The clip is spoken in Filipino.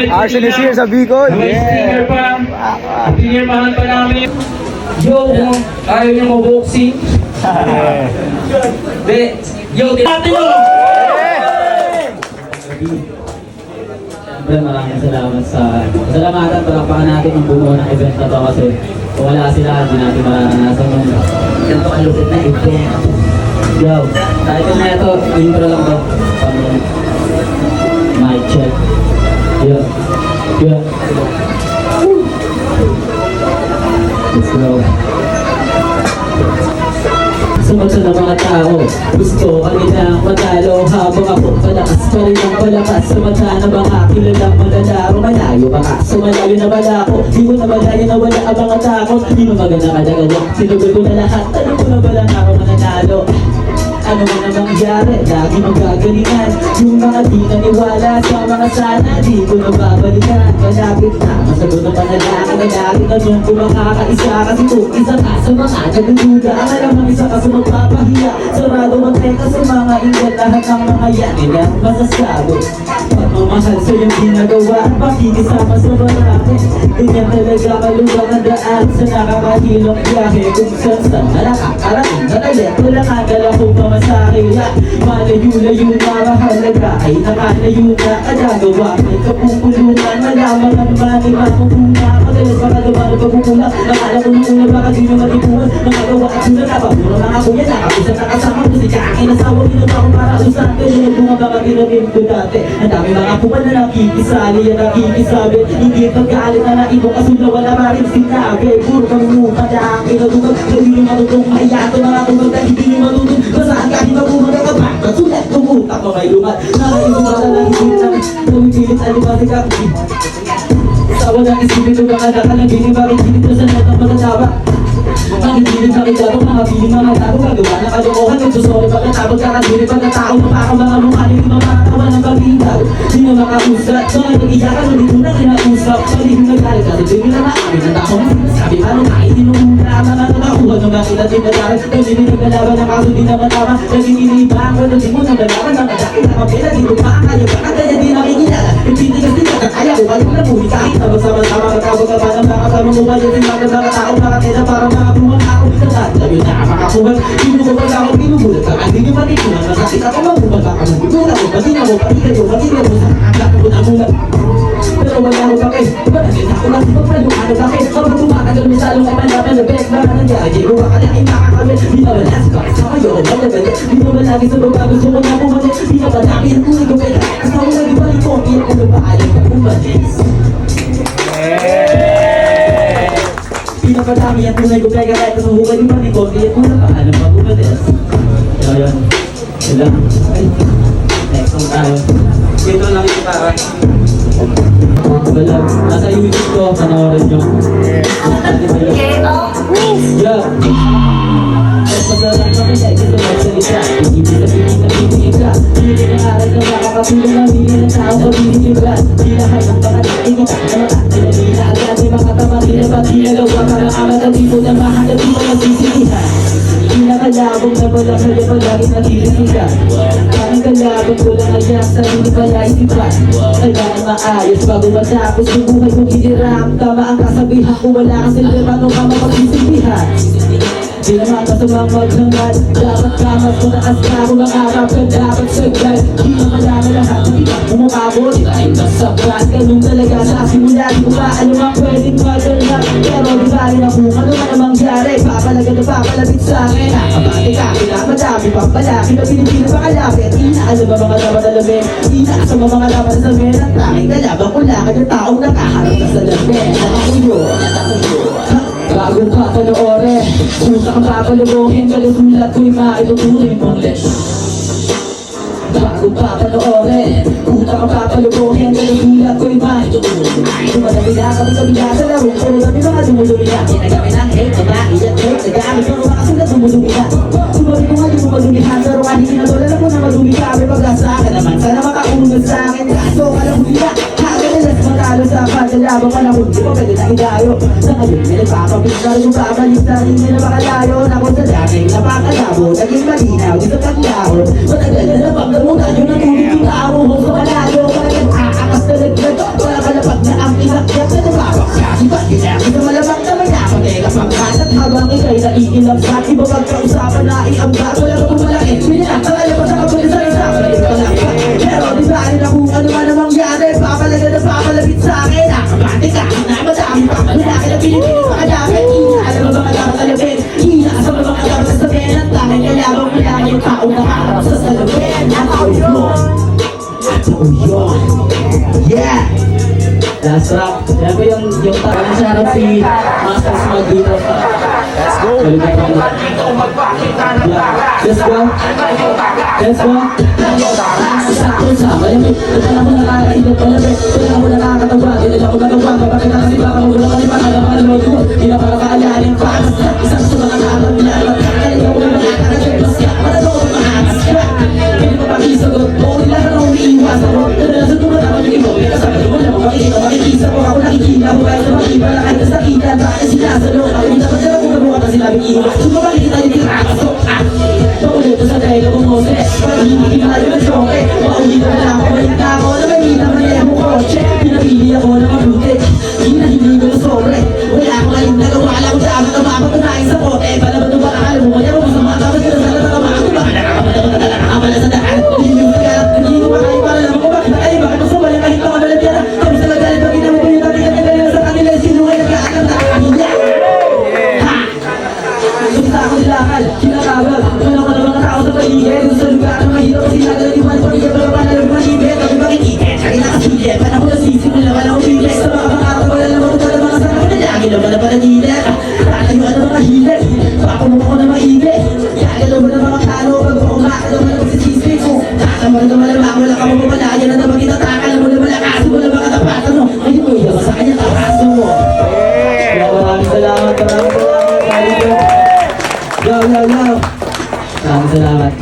Arsenal is here sa Bicol. May sticker pa. Pinirmahan pa namin. Yo, ayaw niyo mo-boxing? Yo, natin mo! Maraming salamat sa salamatan, palakpakan natin ang buo ng event na to kasi kung wala sila, hindi natin mararanasan yung ganito kalupit na event. Yo, title na ito, intro lang to. Mic check. Yo, yo. Let's go. Sumunod ng mga tao, gusto kanilang matalo habang ako palakas pa rin ang palakas. Sumata na mga kilalang manlalaro, malayo ba ka? Sumalayo na bala ko, di ko na malayo na wala ang mga takot. Di mo maganda kadagad, sinugod ko na lahat, tanong ko na ba lang ako mananalo? Ano man ang mangyari, lagi magagalingan. Yung mga di naniwala sa mga sana, di ko na babalikan. Malapit na, masagot na panalaki na lagi tanong kung makakaisa. Kasi kung isa ka sa mga nagdududa, ang alam ng isa ka sa magpapahiya. Sarado ang teka sa mga ingat, lahat ng mga yan nilang masasabi. Pagmamahal sa iyong ginagawa, pakikisama sa marami. Ganyan talaga kalubang ang daan sa nakakahilong biyahe. Kung saan na nakakarating na talit, wala nga dala kong mamasakila. Malayo-layo na mahalaga ay nakalayo na kadagawa. May kapupulungan, malamang ang mani mapupuna. Madalas makagawa ng pagkukulang, nakala ko nung una baka di nyo matipuan. Nakagawa at sila na pagpuro ng ako yan. Nakapusat na kasama ko si Jackie na sawa. Ginawa ko para usan kayo. Bunga baka tinagin ko dati. Ang dami mga kuman na nakikisali yan nakikisabi. Hindi pagkalit na naibong kasula wala pa rin sinabi. Puro kang mukha na ang kinatugag. Hindi nyo matutong mahiyato mga tumagda. Hindi nyo matutong basaan kahit magbumaga ka pa. Kasulat tumutak mo may lumat. Nakaibong ka na lang hindi na tumipilit alibati ka. Sawa ng isipin ko baka nakalagin. Bakit hindi ko sa lahat ng magkatawa. Ang hiling makitapong mga piling mga tao. Gagawa na kalokohan. Nagsusori pagkatapos kakadiri pagkatao. Mapaka mga mukha nito mapakatawa ng pagkintag. Di na makausap. Mga nag-iyakan ulit mo na kinausap. Pwede kong nagkalit kasi di nila maamin ang tao. Sabi paano kahit inuuna. Mga nakakuha ng mga kilating nagkalit. Pwede din naglalaban ng kaso di na matama. Naging iniiba ang wala di mo naglalaban. Mga daki na kapila di mo makakaya. Baka kaya di nakikilala. Pipitigas din ka kaya ko. Balik na muli kahit na magsama-sama. Matawag ka ba ng mga kasama mo ba yung mga tao. Makatila para makabuha ako lahat na yun na makakuha. Pinukuha ako, pinugulat ka. Hindi nyo matikuhan. Masakit ako magubat. Baka magbubulat ko. Patina mo, patina mo, patina mo. Ang ko na muna. Pero wala ako bakit. Bakit ako lang pagpalukan bakit. Kapag tumakagal mo salong ay malaman na bek. Baka nangyari, gawa ka na ay makakamit. Di na balas, bakit sa kayo ko magagalit. Di na ba lagi sa baba gusto ko na pumalit. Di na ba lagi ang tuloy ko pwede. Kasama na di ba ito, hindi ako nabaalan ka pumalis. Pinapadami ang tunay ko kaya kahit sa hukay di ba ni Kogi at muna pa alam pa bumades. So yun, sila. Ay, next song tayo. Dito lang ito para. Wala, nasa YouTube ko, panoorin nyo. Yeah. Pagdalang kami ay dito magsalita. Hindi sabihin na bibigyan ka. Hindi na aral na makakapulong na hindi na tao pabibigyan ka. Di lahat ng pangalit kita na matatila agad ay mga tamang ba't ginagawa ka ng amat at di mo na mahal at di mo nasisilihan. Pinakalabong na wala kaya palagi natitisigan. Parang kalabong ko lang kaya sa hindi pala isipan. Kailangan maayos bago matapos yung buhay kong hiniram. Tama ang kasabihan ko wala kang silbi paano ka mapagsisilbihan. Di naman kasamang maghangad. Dapat kamat mo na asya. Kung mangarap ka dapat sagad. Di naman naman lahat ng iba umukabot. Dahil nasabat. Ganun talaga sa simula. Di ko pa alam ang pwedeng magalap. Pero di ba rin ako ano man ang mangyari. Papalaga na papalapit sa akin. Nakabati ka pinamadami pampalaki na pinipili pa kalapit. Inaalam ang mga laban na lamin. Inaasam ang mga laban na samin. At tanging kalabang ko lakad ng taong nakaharap na sa lamin. At ako yun. Bagong papanoorin. Pusa kang papalubuhin. Kalusulat ko'y maitutuloy mong les. Bagong papanoorin. Pusa kang papalubuhin. Kalusulat ko'y maitutuloy. Dumadabila kami kabila sa larong. Pero kami mga dumudumila. Kinagamit ng hate, maiyak hate. Nagamit ng mga kasulat dumudumila. Sumabi ko nga di mo madumihan. Pero kahit kinatulala ko na madumi kami. Pag-asa ka naman sana makaunod sa akin. Kaso ka lang hula. Matalo sa paglalabang ka na kung di mo pwede na idayo. Sa ngayon, may nagpapapit na rin yung babalik na rin nila makalayo. Na kung sa dating napakalabo, naging malinaw dito taglahon. Matagal na napagdamunan yung natulog yung tao mo sa malayo. Parang nag-aakas na naglag, wala ka na napapalapit sa akin. Nakabate ka, na madami pa. Lalaki na pinipilit sa kadami. Hina sa mga dapat alapin. Hina sa mga dapat sasabihin. At tanging kayabang malaki yung taong nakaharap sa salapin. At ako yun. At ako yun. Yeah! That's rap. Yan po yung tanong sa harap si Master Smug dito. Let's go! Let's go! Let's go! Sakto sa akin. Ito na ako nakakaibig palabit. Ito na ako nakakatawa. Ito na ako nagawa. Kapakita kasi baka mula ka rin. Alam ka naman ko. Hindi na para kaalanin pa. Isang sa mga nakakang nilalat. Kaya ako na nakakarasin. Masya. Matalo ko mahatas ka. Hindi pa pakisagot. Oo, nila ka na umiiwas ako. Ito na sa tuman ako yung ibo. Kaya kasama ko na makikita. Makikisa ko ako nakikita ko. Kahit na makiba na kahit sa nakita. Bakit sinasalo. Ako hindi naman sila kung nabuha na sinabing iwas. Sumabalik kita yung pinakasok. Pakulit ko sa tega ko Moses. Parang hindi malayo ng choke. Mauwi na lang ako. Balik na ako na may hita mali mo kotse. Pinapili ako ng mabuti. Hinahili ko na sobre. Wala ko ngayon nagawa lang ko dapat na mapatunayan sa kote. Palaban ng baka alam mo. Kaya mo masama ka. Ba't sila sa mga ko ba? Nakakabala sa daan. Hindi mo kaya. Hindi ko makain para naman ko. Bakit ay bakit mo sumali kahit mga malabyan na. Kami sa lagalit pag ginamit ko yung tabi na nagalit sa kanila. Sino ay nagkaalam na kanila? Ha! Gusto ako nilakal. Kinakabal. Ano ka na mga tao sa paligid. Sa lugar na mahirap kasi nagalit yung mga pamilya. Pero pa nalang malibet. Kami makikita. Kaya nakasulit. Panahon na sisimula. Wala akong bibig. Sa mga makakawala lang ako para mga sana. Lagi naman na panagilan. Tatayuan ng mga hilat. Pakulo ko na maigi. Kagalaw mo ng mga talo. Pag ako makakalaw mo ng pagsisisi ko. Tatamang na malamang. Wala ka mamamalayan na naman kinatakal mo na malakaso mo na mga tapatan mo. Ngayon mo iyaw sa kanya tapaso mo. Maraming salamat. Maraming salamat. Yo, yo, yo. Maraming salamat.